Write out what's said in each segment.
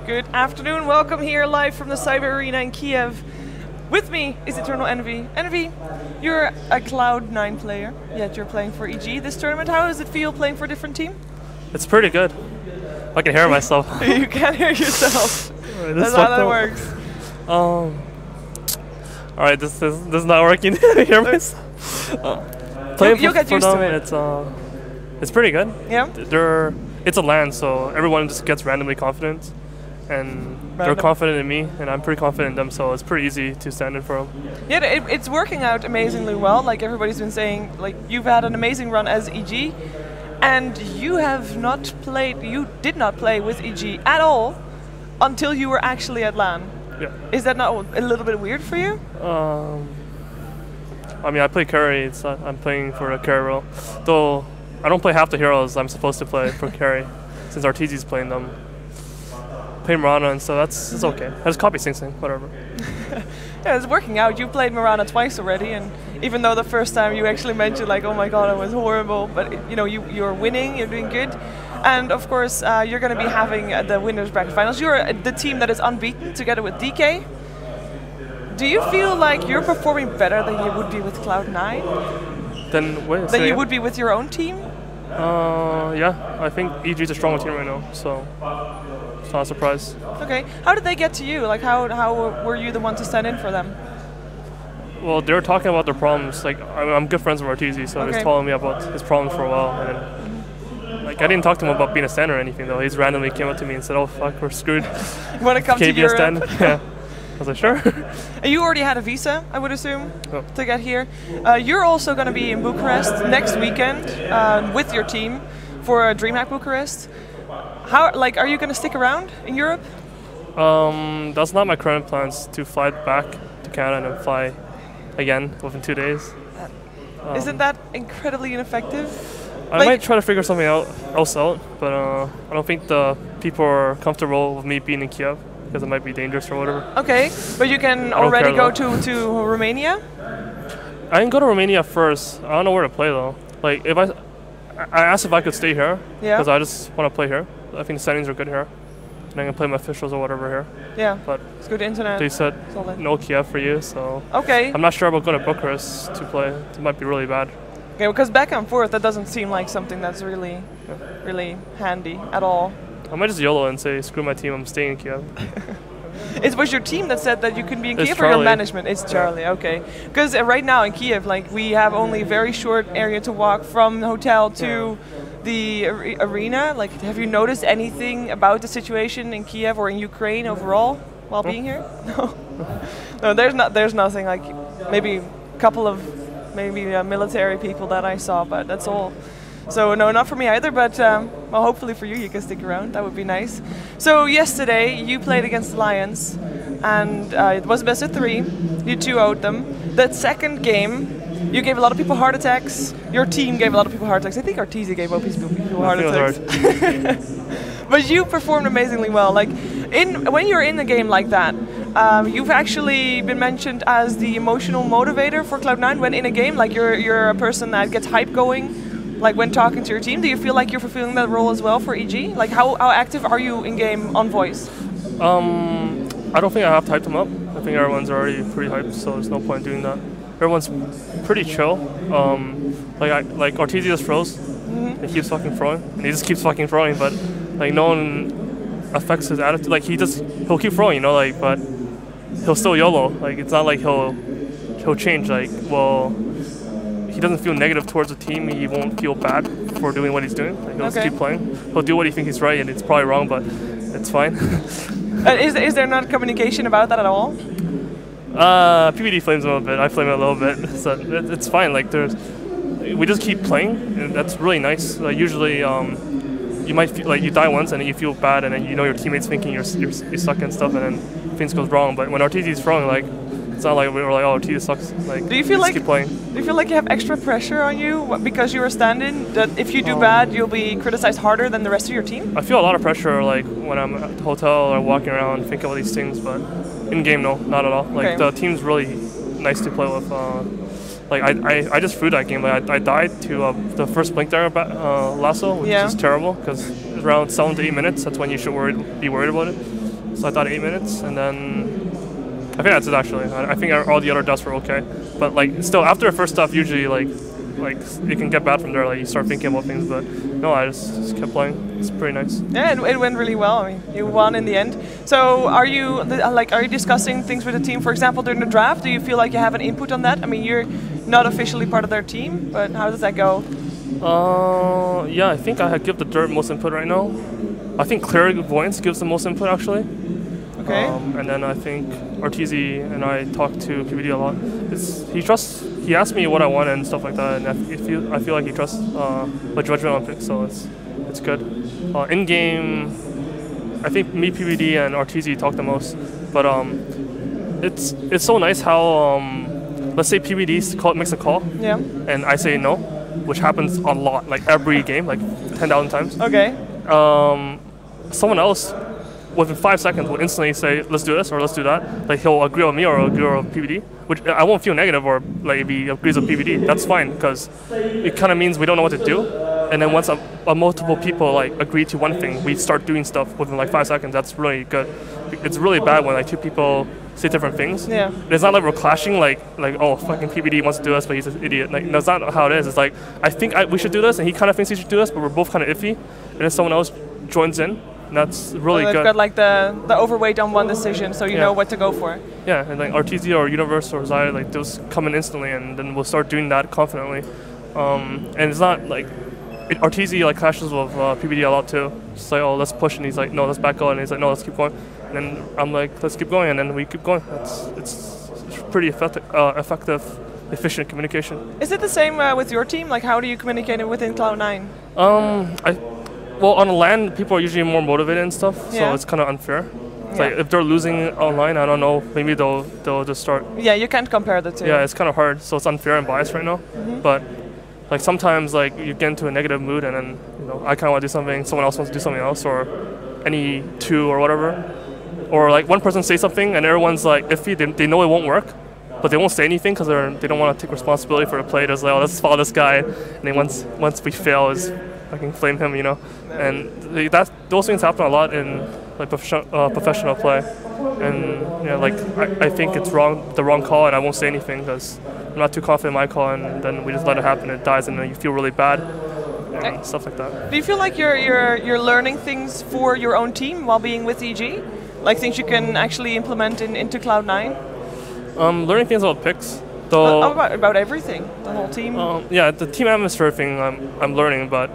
Good afternoon, welcome here live from the Cyber Arena in Kiev. With me is EternalEnvy. Envy, you're a Cloud9 player, yet you're playing for EG this tournament. How does it feel playing for a different team? It's pretty good. I can hear myself. You can hear yourself. That's how that works. Alright, this is not working. I hear myself. You'll get used to it. It's pretty good. Yeah? It's a LAN, so everyone just gets randomly confident. And they're confident in me, and I'm pretty confident in them, so it's pretty easy to stand in for them. Yeah, it's working out amazingly well. Like everybody's been saying, like you've had an amazing run as EG, and you did not play with EG at all until you were actually at LAN. Yeah. Is that not a little bit weird for you? I mean, I play carry. I'm playing for a carry role, though I don't play half the heroes I'm supposed to play for carry, since RTZ's playing them. Play Mirana, and so it's okay. I just copy Sing Sing, whatever. Yeah, it's working out. You played Mirana twice already, and even though the first time you actually mentioned like, oh my god, it was horrible, but you know you're winning, you're doing good, and of course you're going to be having the winners bracket finals. You're the team that is unbeaten together with DK. Do you feel like you're performing better than you would be with Cloud9? Than you would be with your own team? Yeah, I think EG's a stronger team right now, so. It's not a surprise. Okay. How did they get to you? Like, how were you the one to stand in for them? Well, they were talking about their problems. Like, I'm good friends with RTZ, so he's telling me about his problems for a while. And like, I didn't talk to him about being a stand or anything, though. He just randomly came up to me and said, "Oh fuck, we're screwed." You want to come to Europe? Stand? Yeah. I was like, sure. And you already had a visa, I would assume, to get here. You're also going to be in Bucharest next weekend with your team for DreamHack Bucharest. Are you going to stick around in Europe? That's not my current plans, to fly back to Canada and fly again within 2 days. Isn't that incredibly ineffective? I might try to figure something else out, but I don't think the people are comfortable with me being in Kiev, because it might be dangerous or whatever. Okay, but you can already go to Romania? I can go to Romania first. I don't know where to play though. Like, I asked if I could stay here, because I just want to play here. I think the settings are good here, and I can play my officials or whatever here. Yeah, but it's good internet. They said no Kiev for you, so I'm not sure about going to Bucharest to play. It might be really bad. Okay, because back and forth, that doesn't seem like something that's really handy at all. I might just YOLO and say, screw my team, I'm staying in Kiev. It was your team that said that you can be in Kiev, or your management? It's Charlie, okay. Because right now in Kiev, like, we have only a very short area to walk from the hotel to the arena. Like, have you noticed anything about the situation in Kiev or in Ukraine overall while being here? No. No, there's nothing. Like, maybe a couple of military people that I saw, but that's all. So no, not for me either, but well, hopefully for you, you can stick around. That would be nice. So yesterday, you played against the Lions, and it was best of 3. You 2-0'd them. That second game, you gave a lot of people heart attacks. Your team gave a lot of people heart attacks. I think Arteezy gave most people heart attacks. But you performed amazingly well. Like, when you're in a game like that, you've actually been mentioned as the emotional motivator for Cloud9 when in a game. Like, you're a person that gets hype going. Like, when talking to your team, do you feel like you're fulfilling that role as well for EG? Like, how active are you in game on voice? I don't think I have to hype them up. I think everyone's already pretty hyped, so there's no point in doing that. Everyone's pretty chill. Like RTZ just froze. He keeps fucking throwing, and he just keeps fucking throwing. But like, no one affects his attitude. Like, he'll keep throwing, you know. Like, but he'll still YOLO. Like, it's not like he'll change. Like, well, he doesn't feel negative towards the team. He won't feel bad for doing what he's doing. Like, he'll just keep playing. He'll do what he thinks is right, and it's probably wrong, but it's fine. Is there not communication about that at all? PBD flames him a bit. I flame him a little bit. So it's fine. Like, we just keep playing, and that's really nice. Usually, you might feel like you die once, and then you feel bad, and then you know your teammates thinking you suck and stuff, and then things goes wrong. But when RTZ is throwing, like, it's not like we're like, oh, RTZ sucks. Like, do you feel like keep playing. Do you feel like you have extra pressure on you because you're a stand-in? That if you do bad, you'll be criticized harder than the rest of your team? I feel a lot of pressure, like, when I'm at the hotel or walking around thinking about these things, but in game, no, not at all. Like, the team's really nice to play with. Like, I just threw that game. Like, I died to the first Blink Dagger lasso, which is terrible because around 7 to 8 minutes. That's when you should be worried about it. so I thought 8 minutes, and then I think that's it actually. I think all the other deaths were okay, but like still after the first stuff, usually like it can get bad from there. Like you start thinking about things, but no, I just kept playing. It's pretty nice. Yeah, and it went really well. I mean, you won in the end. So are you discussing things with the team? For example, during the draft, do you feel like you have an input on that? I mean, you're not officially part of their team, but how does that go? Yeah, I think I give the dirt most input right now. I think Clairvoyance gives the most input actually. Okay. And then I think RTZ and I talk to PBD a lot. He asked me what I want and stuff like that, and I feel like he trusts my judgment on picks, so it's good. In game, I think me, PBD, and RTZ talk the most, but it's so nice how let's say PBD makes a call, yeah, and I say no, which happens a lot, like every game, like 10,000 times. Okay. Someone else, within 5 seconds, will instantly say, let's do this or let's do that. Like he'll agree with me or agree with PBD, which I won't feel negative or like if he agrees with PBD. That's fine because it kind of means we don't know what to do. And then once multiple people like agree to one thing, we start doing stuff within like 5 seconds. That's really good. It's really bad when like two people say different things. Yeah. It's not like we're clashing like oh fucking PBD wants to do this but he's an idiot. Like that's not how it is. It's like I think we should do this and he kind of thinks he should do this but we're both kind of iffy. And then someone else joins in. And that's really good. They've got like the overweight on one decision, so you know what to go for. Yeah, and like RTZ or Universe or Zai, like those come in instantly, and then we'll start doing that confidently. And it's not like RTZ like clashes with PBD a lot too. It's like, oh, let's push, and he's like, no, let's back out, and he's like, no, let's keep going. And then I'm like, let's keep going, and then we keep going. It's pretty effective, efficient communication. Is it the same with your team? Like, how do you communicate it within Cloud9? Well, on LAN, people are usually more motivated and stuff, so it's kind of unfair. It's like if they're losing online, I don't know, maybe they'll just start. Yeah, you can't compare the two. Yeah, it's kind of hard, so it's unfair and biased right now. But like sometimes like you get into a negative mood and then I kind of want to do something, someone else wants to do something else, or any two or whatever. Or like one person says something and everyone's like iffy, they know it won't work, but they won't say anything because they don't want to take responsibility for the play. They're like, oh, let's follow this guy, and then once we fail, I can flame him, and those things happen a lot in like professional play, and like I think it's the wrong call, and I won't say anything because I'm not too confident in my call, and then we just let it happen, it dies, and then you feel really bad, and stuff like that. Do you feel like you're learning things for your own team while being with EG, like things you can actually implement into Cloud9? Learning things about picks. About everything, the whole team. Yeah, the team atmosphere thing I'm learning, but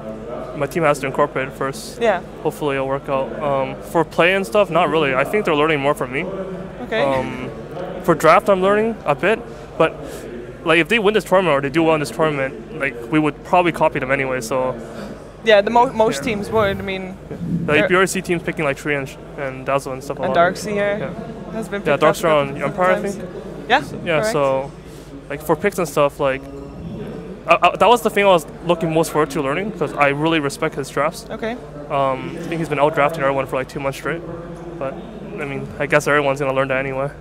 my team has to incorporate it first. Yeah. Hopefully it'll work out. For play and stuff, not really. I think they're learning more from me. Okay. For draft, I'm learning a bit, but like if they win this tournament or they do well in this tournament, like we would probably copy them anyway. So. Yeah, most teams would. I mean. Like you already see teams picking like Tree and Dazzle and stuff. And Darksea here has been. Yeah, Darksea on Empire, I think. Yeah. Yeah. Correct. So, like for picks and stuff, like. That was the thing I was looking most forward to learning because I really respect his drafts. Okay. I think he's been out-drafting everyone for like 2 months straight. But, I mean, I guess everyone's going to learn that anyway.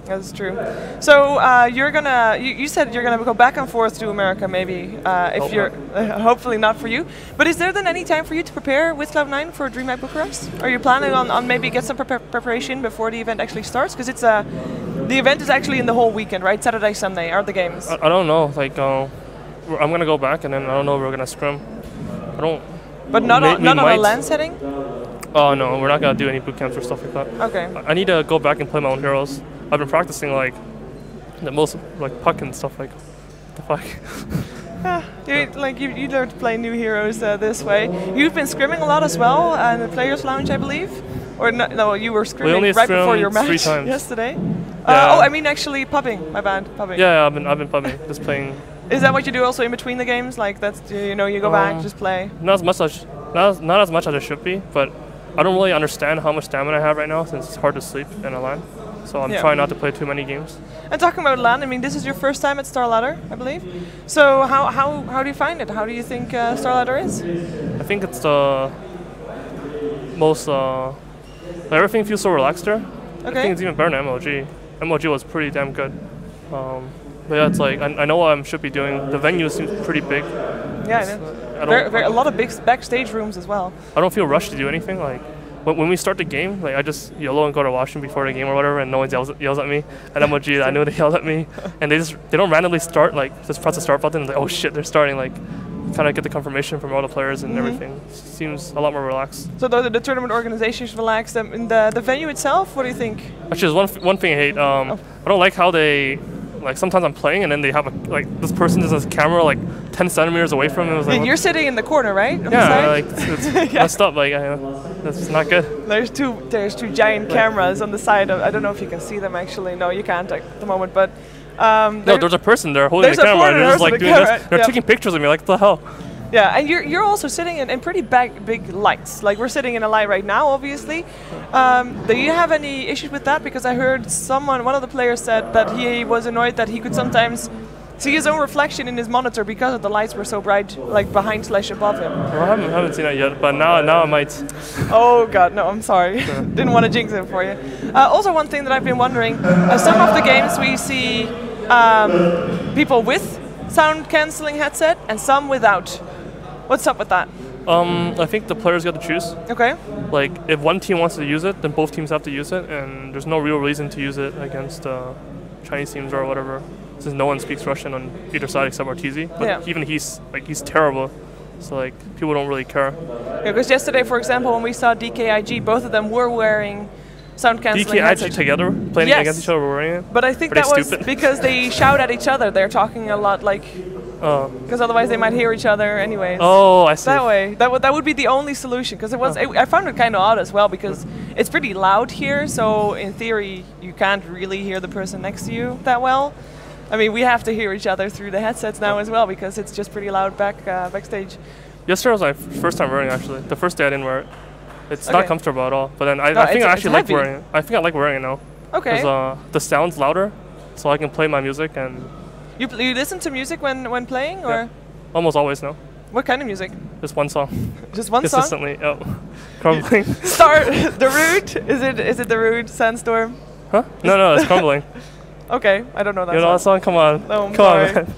That's true. So you said you're gonna go back and forth to America maybe, if you're, hopefully not for you. But is there then any time for you to prepare with Cloud9 for DreamHack Bucharest? Are you planning on maybe get some preparation before the event actually starts? Because the event is actually in the whole weekend, right? Saturday, Sunday are the games. I don't know. Like, I'm gonna go back and then I don't know if we're gonna scrim. I don't. But not on a LAN setting? Oh no, we're not gonna do any boot camps or stuff like that. Okay. I need to go back and play my own heroes. I've been practicing like the most like puck and stuff like. What the fuck? You learned to play new heroes this way. You've been scrimming a lot as well in the Players Lounge, I believe. Or no, you were scrimming right before your match 3 times. yesterday. Yeah. I mean actually pubbing. My bad, pubbing. Yeah, I've been pubbing, just playing. Is that what you do also in between the games? Like that's you go back, just play. Not as much as I should be, but I don't really understand how much stamina I have right now since it's hard to sleep in a LAN. So I'm trying not to play too many games. And talking about LAN, I mean this is your first time at Starladder, I believe. So how do you find it? How do you think Starladder is? I think it's the most everything feels so relaxed there. Okay. I think it's even better than MLG. MLG was pretty damn good. But yeah, it's like I know what I should be doing. The venue seems pretty big. Yeah, a lot of big backstage rooms as well. I don't feel rushed to do anything. Like when we start the game, like I just YOLO and go to washroom before the game or whatever, and no one yells at me. And I'm legit, I know they yelled at me, and they don't randomly start, like just press the start button and like, oh shit, they're starting, like kind of get the confirmation from all the players and everything. Seems a lot more relaxed. So the tournament organization is relaxed. In the venue itself, what do you think? Actually, there's one thing I hate. I don't like how they. Like sometimes I'm playing and then they have this person has a camera like 10 centimeters away from me. Like, you're sitting in the corner, right? Yeah, like it's messed up. Like that's not good. There's two giant cameras on the side of. I don't know if you can see them actually. No, you can't at the moment. But no, there's a person there holding the camera. And they're just like doing this. They're taking pictures of me. Like what the hell? Yeah, and you're also sitting in pretty big lights. Like we're sitting in a light right now, obviously. Do you have any issues with that? Because I heard one of the players said that he was annoyed that he could sometimes see his own reflection in his monitor because the lights were so bright, like behind / above him. Well, I haven't seen that yet, but now I might. Oh God, no, I'm sorry. Didn't want to jinx it for you. Also, one thing that I've been wondering: some of the games we see people with sound cancelling headset and some without. What's up with that? I think the players got to choose. Okay. Like, if one team wants to use it, then both teams have to use it, and there's no real reason to use it against Chinese teams or whatever, since no one speaks Russian on either side except Arteezy. But even he's terrible, so like people don't really care. Yeah, because yesterday, for example, when we saw DKIG, both of them were wearing sound cancelling headsets. DKIG together playing against each other, were wearing it. But I think that was because they shout at each other. They're talking a lot, like. Because otherwise they might hear each other anyways. Oh, I see. That way, that would be the only solution. Because I found it kind of odd as well because it's pretty loud here. So in theory, you can't really hear the person next to you that well. I mean, we have to hear each other through the headsets now as well because it's just pretty loud backstage. Yesterday was my first time wearing it, actually. The first day I didn't wear it. It's not comfortable at all. But then I think I actually like wearing it. I think I like wearing it now. Okay. Because the sound's louder, so I can play my music and. You listen to music when playing, or? Yeah. Almost always now. What kind of music? Just one song. Just one song? Consistently, Crumbling. The Rude? Is it the Rude Sandstorm? Huh? No, it's Crumbling. Okay, I don't know that song. You know that song? Come on. No, Come on, man.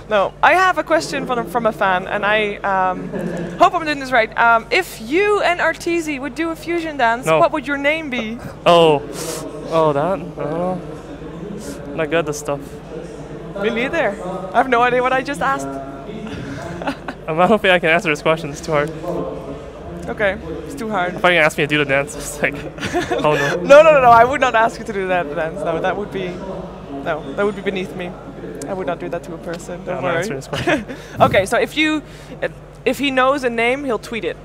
No, I have a question from a fan, and I hope I'm doing this right. If you and Arteezy would do a fusion dance, what would your name be? Oh, that? I don't know. Not good, this stuff. Me neither. I have no idea what I just asked. I don't think I can answer this question. It's too hard. Okay, it's too hard. If I can ask me to do the dance, it's like, oh no. No. I would not ask you to do that dance. No, that would be beneath me. I would not do that to a person. Don't worry. Answering this question. Okay, so if he knows a name, he'll tweet it.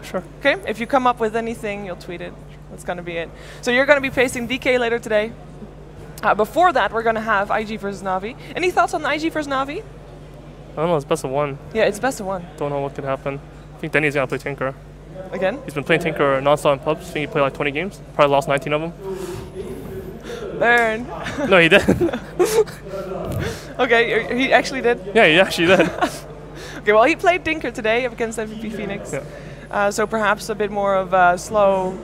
Sure. Okay. If you come up with anything, you'll tweet it. That's gonna be it. So you're gonna be facing DK later today. Before that, we're going to have IG versus Na'Vi. Any thoughts on IG versus Na'Vi? I don't know, it's best of one. Yeah, it's best of one. Don't know what could happen. I think Denny's going to play Tinker. Again? He's been playing Tinker non-stop in pubs. I think he played like 20 games. Probably lost 19 of them. Burn. No, he did. Okay, he actually did? Yeah, he actually did. Okay, well, he played Tinker today against MVP Phoenix. Yeah. So perhaps a bit more of a slow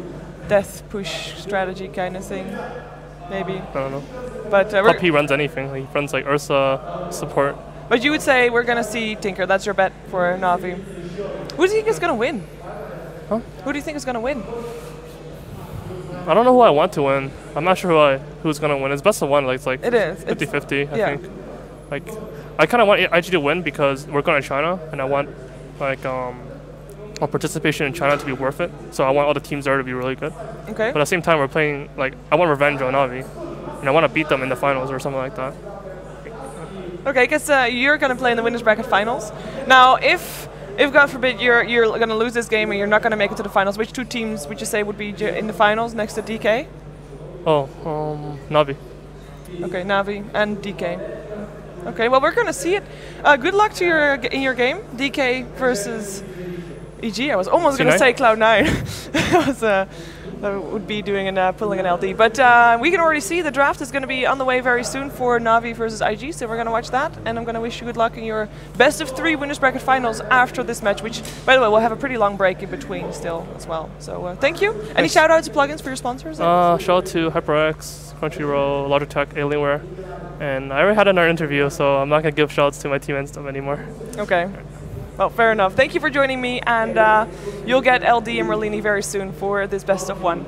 death push strategy kind of thing. Maybe. I don't know. But he runs anything. He runs like Ursa support. But you would say we're going to see Tinker. That's your bet for Na'Vi. Who do you think is going to win? Huh? Who do you think is going to win? I don't know who I want to win. I'm not sure who's going to win. It's best of one. Like, it's like it is. 50-50, I think. Like, I kind of want IG to win because we're going to China, and I want like our participation in China to be worth it. So I want all the teams there to be really good. Okay. But at the same time, we're playing, like, I want revenge on Na'Vi. And I want to beat them in the finals or something like that. Okay, because you're going to play in the winners bracket finals. Now, if God forbid you're going to lose this game and you're not going to make it to the finals, which two teams would you say would be in the finals next to DK? Oh, Na'Vi. Okay, Na'Vi and DK. Okay, well, we're going to see it. Good luck to in your game, DK versus EG. I was almost going to say Cloud9. That would be doing pulling an LD. But we can already see the draft is going to be on the way very soon for Na'Vi versus IG, so we're going to watch that. And I'm going to wish you good luck in your best of 3 winners bracket finals after this match, which, by the way, we'll have a pretty long break in between still as well. So thank you. Thanks. Any shout-outs to plugins for your sponsors? Shout out to HyperX, Crunchyroll, Logitech, Alienware. And I already had another interview, so I'm not going to give shout-outs to my team and stuff anymore. Okay. Well, fair enough. Thank you for joining me, and you'll get LD and Merlini very soon for this best of one.